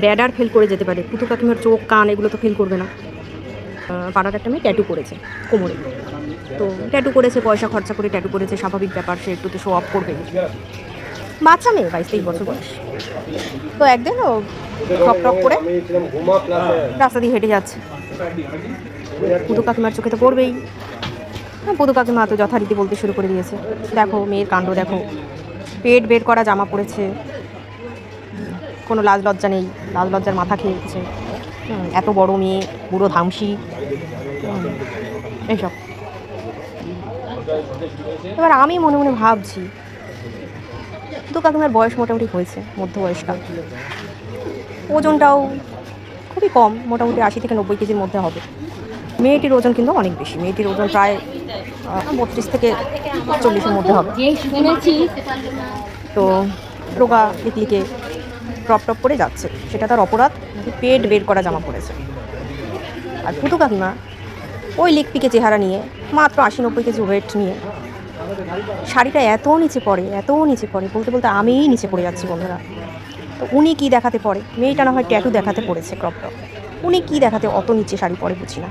Radar fail করে যেতে পারে, পুতু কাকিমার চোখ কান এগুলো তো ফেল করবে না। পাড়ার একটা মেয়ে ট্যাটু করেছে কোমরে, তো ট্যাটু করেছে, পয়সা খরচা করে ট্যাটু করেছে, স্বাভাবিক ব্যাপার, সে একটু তো শো অফ করবে। বাচ্চা মেয়ে, 22-23 বছর বয়স। তো একদিন ও টপ টপ করে রাস্তা দিয়ে হেঁটে যাচ্ছে, পুতু কাকিমার চোখে তো পড়বেই। পুতু কাকিমা তো যথারীতি বলতে শুরু করে দিয়েছে, দেখো মেয়ের কাণ্ড দেখো, পেট বের করা জামা পড়েছে, কোনো লাজ লজ্জা নেই, লাজ লজ্জার মাথা খেয়েছে, এত বড় মেয়ে, বুড়ো ধামসি, এইসব। এবার আমি মনে মনে ভাবছি, পুতু কাকিমার বয়স মোটামুটি হয়েছে মধ্যবয়স্কা, ওজনটাও খুবই কম, মোটামুটি 80 থেকে 90 কেজির মধ্যে হবে। মেয়েটির ওজন কিন্তু অনেক বেশি, মেয়েটির ওজন প্রায় 32 থেকে 40-এর মধ্যে হবে। তো রোগা লিকলিকে টপ টপ করে যাচ্ছে, সেটা তার অপরাধ, পেট বের করা জামা পড়েছে। আর পুতু কাকিমা ওই লিকপিকে চেহারা নিয়ে, মাত্র 80-90 কেজি ওয়েট নিয়ে, শাড়িটা এত নিচে পড়ে, এত নিচে পড়ে, বলতে বলতে আমিই নিচে পড়ে যাচ্ছি বন্ধুরা। তো উনি কি দেখাতে পড়ে, মেয়েটা না হয় ট্যাটু দেখাতে পড়েছে ক্রপ টপ, উনি কি দেখাতে অত নিচে শাড়ি পরে বুঝি না।